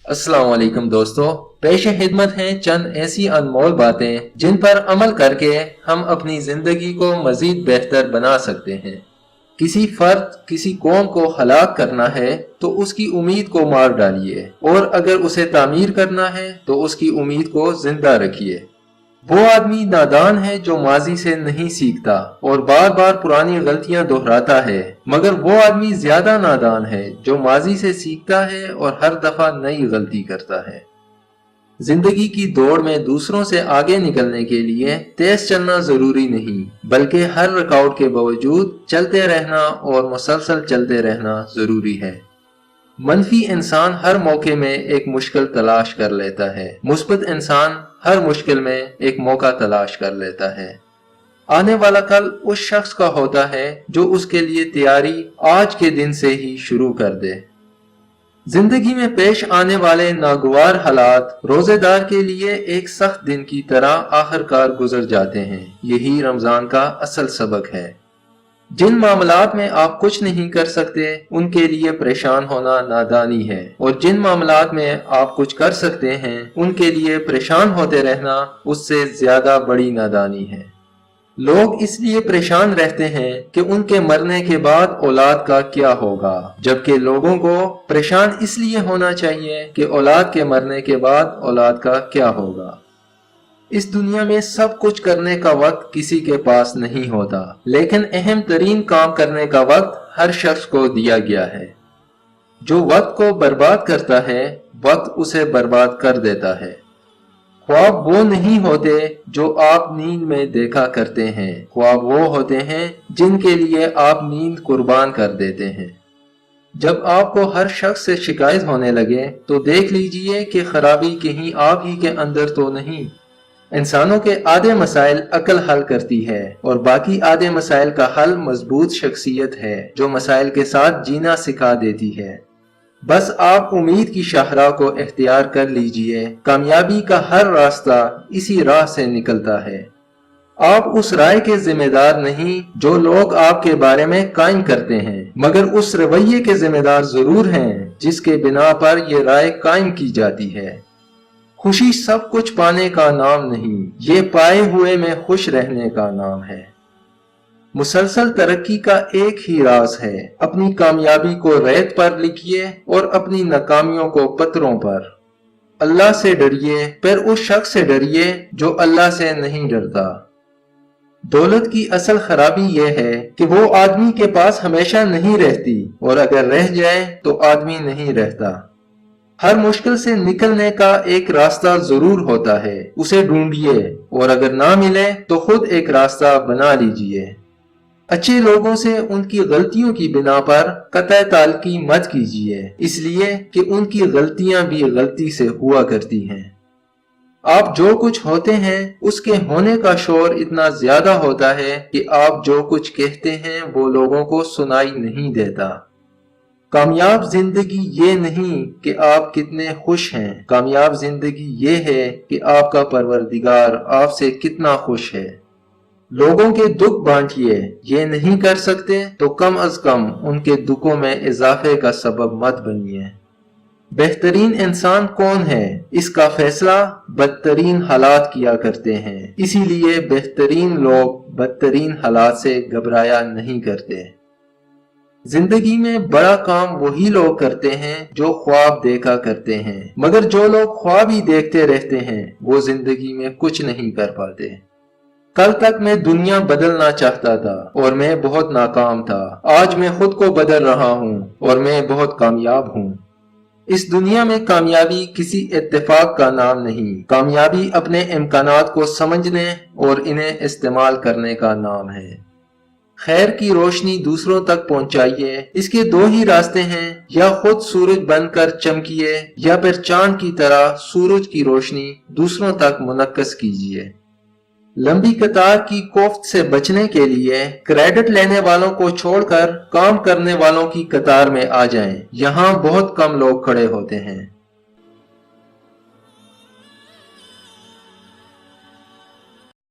अस्सलाम वालेकुम दोस्तों, पेश खिदमत हैं चंद ऐसी अनमोल बातें जिन पर अमल करके हम अपनी जिंदगी को मजीद बेहतर बना सकते हैं। किसी फर्द किसी कौम को हलाक करना है तो उसकी उम्मीद को मार डालिए, और अगर उसे तामीर करना है तो उसकी उम्मीद को जिंदा रखिए। वो आदमी नादान है जो माजी से नहीं सीखता और बार बार पुरानी गलतियां दोहराता है, मगर वो आदमी ज्यादा नादान है जो माजी से सीखता है और हर दफा नई गलती करता है। जिंदगी की दौड़ में दूसरों से आगे निकलने के लिए तेज चलना जरूरी नहीं, बल्कि हर रुकावट के बावजूद चलते रहना और मुसलसल चलते रहना जरूरी है। मनफी इंसान हर मौके में एक मुश्किल तलाश कर लेता है, मुस्बत इंसान हर मुश्किल में एक मौका तलाश कर लेता है। आने वाला कल उस शख्स का होता है जो उसके लिए तैयारी आज के दिन से ही शुरू कर दे। जिंदगी में पेश आने वाले नागवार हालात रोजेदार के लिए एक सख्त दिन की तरह आखिरकार गुजर जाते हैं। यही रमजान का असल सबक है। जिन मामलात में आप कुछ नहीं कर सकते उनके लिए परेशान होना नादानी है, और जिन मामलात में आप कुछ कर सकते हैं उनके लिए परेशान होते रहना उससे ज्यादा बड़ी नादानी है। लोग इसलिए परेशान रहते हैं कि उनके मरने के बाद औलाद का क्या होगा, जबकि लोगों को परेशान इसलिए होना चाहिए कि औलाद के मरने के बाद औलाद का क्या होगा। इस दुनिया में सब कुछ करने का वक्त किसी के पास नहीं होता, लेकिन अहम तरीन काम करने का वक्त हर शख्स को दिया गया है। जो वक्त को बर्बाद करता है, वक्त उसे बर्बाद कर देता है। ख्वाब वो नहीं होते जो आप नींद में देखा करते हैं, ख्वाब वो होते हैं जिनके लिए आप नींद कुर्बान कर देते हैं। जब आपको हर शख्स से शिकायत होने लगे तो देख लीजिए कि खराबी कहीं आप ही के अंदर तो नहीं। इंसानों के आधे मसाइल अकल हल करती है, और बाकी आधे मसाइल का हल मजबूत शख्सियत है जो मसाइल के साथ जीना सिखा देती है। बस आप उम्मीद की शाहराह को इख्तियार कर लीजिए। कामयाबी का हर रास्ता इसी राह से निकलता है। आप उस राय के जिम्मेदार नहीं जो लोग आपके बारे में कायम करते हैं, मगर उस रवैये के जिम्मेदार जरूर हैं जिसके बिना पर यह राय कायम की जाती है। खुशी सब कुछ पाने का नाम नहीं, ये पाए हुए में खुश रहने का नाम है। मुसलसल तरक्की का एक ही राज है, अपनी कामयाबी को रेत पर लिखिए और अपनी नाकामियों को पत्थरों पर। अल्लाह से डरिए, फिर उस शख्स से डरिए जो अल्लाह से नहीं डरता। दौलत की असल खराबी यह है कि वो आदमी के पास हमेशा नहीं रहती, और अगर रह जाए तो आदमी नहीं रहता। हर मुश्किल से निकलने का एक रास्ता जरूर होता है, उसे ढूंढिए, और अगर ना मिले तो खुद एक रास्ता बना लीजिए। अच्छे लोगों से उनकी गलतियों की बिना पर कतई ताल्लुकी मत कीजिए, इसलिए कि उनकी गलतियां भी गलती से हुआ करती हैं। आप जो कुछ होते हैं उसके होने का शोर इतना ज्यादा होता है कि आप जो कुछ कहते हैं वो लोगों को सुनाई नहीं देता। कामयाब जिंदगी ये नहीं कि आप कितने खुश हैं, कामयाब जिंदगी ये है कि आपका परवरदिगार आपसे कितना खुश है। लोगों के दुख बांटिए, ये नहीं कर सकते तो कम अज कम उनके दुखों में इजाफे का सबब मत बनिए। बेहतरीन इंसान कौन है, इसका फैसला बदतरीन हालात किया करते हैं, इसीलिए बेहतरीन लोग बदतरीन हालात से घबराया नहीं करते। जिंदगी में बड़ा काम वही लोग करते हैं जो ख्वाब देखा करते हैं, मगर जो लोग ख्वाब ही देखते रहते हैं वो जिंदगी में कुछ नहीं कर पाते। कल तक मैं दुनिया बदलना चाहता था और मैं बहुत नाकाम था। आज मैं खुद को बदल रहा हूँ और मैं बहुत कामयाब हूँ। इस दुनिया में कामयाबी किसी इत्तेफाक का नाम नहीं, कामयाबी अपने इम्कानात को समझने और इन्हें इस्तेमाल करने का नाम है। खैर की रोशनी दूसरों तक पहुंचाइए, इसके दो ही रास्ते हैं, या खुद सूरज बनकर चमकिए या फिर चांद की तरह सूरज की रोशनी दूसरों तक मुनक्कस कीजिए। लंबी कतार की कोफ्त से बचने के लिए क्रेडिट लेने वालों को छोड़कर काम करने वालों की कतार में आ जाएं। यहाँ बहुत कम लोग खड़े होते हैं।